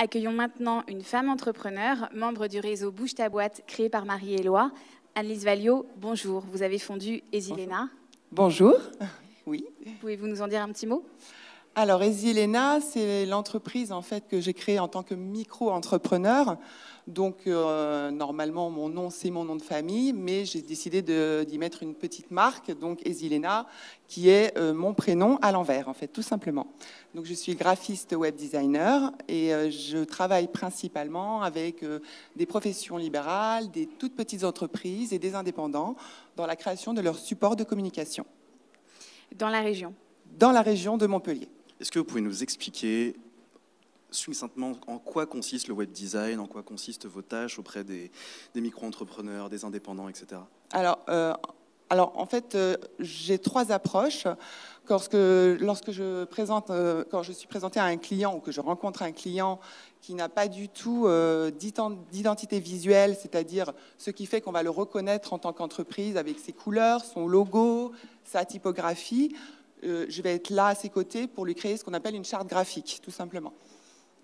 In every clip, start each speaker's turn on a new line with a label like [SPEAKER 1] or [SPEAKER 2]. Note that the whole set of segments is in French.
[SPEAKER 1] Accueillons maintenant une femme entrepreneur, membre du réseau Bouge ta boîte, créé par Marie-Éloi. Annelise Valliot, bonjour. Vous avez fondu Esilena.
[SPEAKER 2] Bonjour. Oui.
[SPEAKER 1] Pouvez-vous nous en dire un petit mot?
[SPEAKER 2] Alors, Esilena, c'est l'entreprise en fait que j'ai créée en tant que micro-entrepreneur. Donc, normalement, mon nom, c'est mon nom de famille, mais j'ai décidé d'y mettre une petite marque, donc Esilena, qui est mon prénom à l'envers, en fait, tout simplement. Donc, je suis graphiste web designer et je travaille principalement avec des professions libérales, des toutes petites entreprises et des indépendants dans la création de leur support de communication.
[SPEAKER 1] Dans la région? Dans
[SPEAKER 2] la région de Montpellier.
[SPEAKER 3] Est-ce que vous pouvez nous expliquer succinctement en quoi consiste le web design, en quoi consistent vos tâches auprès des micro-entrepreneurs, des indépendants, etc.
[SPEAKER 2] Alors en fait, j'ai trois approches. Lorsque je présente, quand je suis présentée à un client ou que je rencontre un client qui n'a pas du tout d'identité visuelle, c'est-à-dire ce qui fait qu'on va le reconnaître en tant qu'entreprise avec ses couleurs, son logo, sa typographie, je vais être là à ses côtés pour lui créer ce qu'on appelle une charte graphique, tout simplement.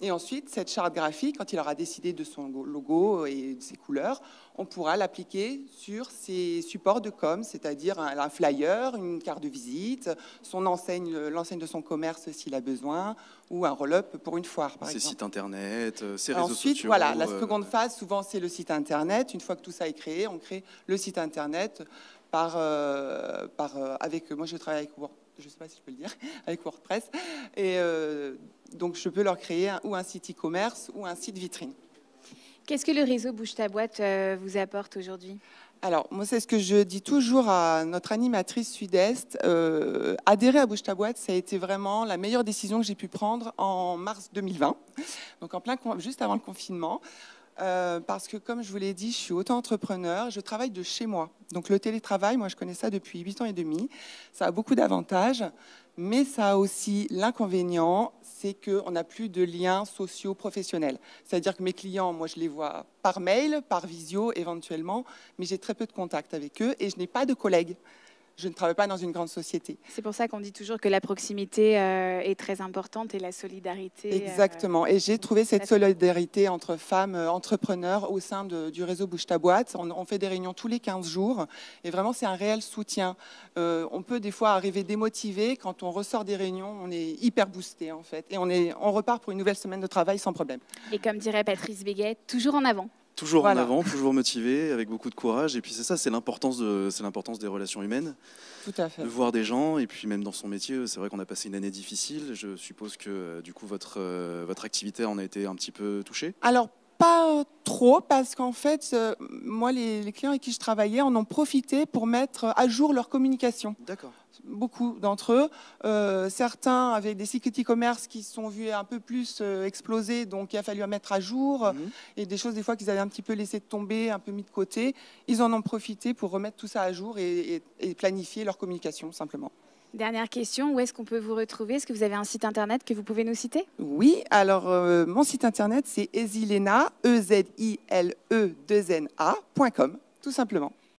[SPEAKER 2] Et ensuite, cette charte graphique, quand il aura décidé de son logo et de ses couleurs, on pourra l'appliquer sur ses supports de com, c'est-à-dire un flyer, une carte de visite, son enseigne, l'enseigne de son commerce s'il a besoin, ou un roll-up pour une foire, par exemple.
[SPEAKER 3] Ses sites internet, ses réseaux
[SPEAKER 2] Ensuite,
[SPEAKER 3] sociaux.
[SPEAKER 2] Voilà, la seconde phase, souvent, c'est le site internet. Une fois que tout ça est créé, on crée le site internet avec, moi je travaille avec je ne sais pas si je peux le dire, avec WordPress. Et donc, je peux leur créer ou un site e-commerce ou un site vitrine.
[SPEAKER 1] Qu'est-ce que le réseau Bouge ta boîte vous apporte aujourd'hui?
[SPEAKER 2] Alors, moi, c'est ce que je dis toujours à notre animatrice Sud-Est. Adhérer à Bouge ta boîte, ça a été vraiment la meilleure décision que j'ai pu prendre en mars 2020, donc juste avant le confinement. Parce que, comme je vous l'ai dit, je suis auto-entrepreneur, je travaille de chez moi. Donc le télétravail, moi je connais ça depuis 8 ans et demi, ça a beaucoup d'avantages, mais ça a aussi l'inconvénient, c'est qu'on n'a plus de liens sociaux professionnels. C'est-à-dire que mes clients, moi je les vois par mail, par visio éventuellement, mais j'ai très peu de contact avec eux et je n'ai pas de collègues. Je ne travaille pas dans une grande société.
[SPEAKER 1] C'est pour ça qu'on dit toujours que la proximité est très importante et la solidarité.
[SPEAKER 2] Exactement. Et j'ai trouvé cette solidarité entre femmes entrepreneurs au sein du réseau Bouge ta boîte. On fait des réunions tous les 15 jours et vraiment c'est un réel soutien. On peut des fois arriver démotivé. Quand on ressort des réunions, on est hyper boosté en fait. Et on repart pour une nouvelle semaine de travail sans problème.
[SPEAKER 1] Et comme dirait Patrice Béguet, toujours en avant.
[SPEAKER 3] Toujours en avant, toujours motivé, avec beaucoup de courage. Et puis c'est ça, c'est l'importance des relations humaines.
[SPEAKER 2] Tout à fait.
[SPEAKER 3] De voir des gens. Et puis même dans son métier, c'est vrai qu'on a passé une année difficile. Je suppose que du coup, votre activité en a été un petit peu touchée.
[SPEAKER 2] Alors, pas trop, parce qu'en fait, moi, les clients avec qui je travaillais en ont profité pour mettre à jour leur communication.
[SPEAKER 3] D'accord.
[SPEAKER 2] Beaucoup d'entre eux. Certains avec des sites e-commerce qui se sont vus un peu plus exploser, donc il a fallu mettre à jour. Et des choses des fois qu'ils avaient un petit peu laissé tomber, un peu mis de côté. Ils en ont profité pour remettre tout ça à jour et planifier leur communication, simplement.
[SPEAKER 1] Dernière question, où est-ce qu'on peut vous retrouver? Est-ce que vous avez un site internet que vous pouvez nous citer?
[SPEAKER 2] Oui, alors mon site internet c'est esilena, EZILE2NA.com, tout simplement.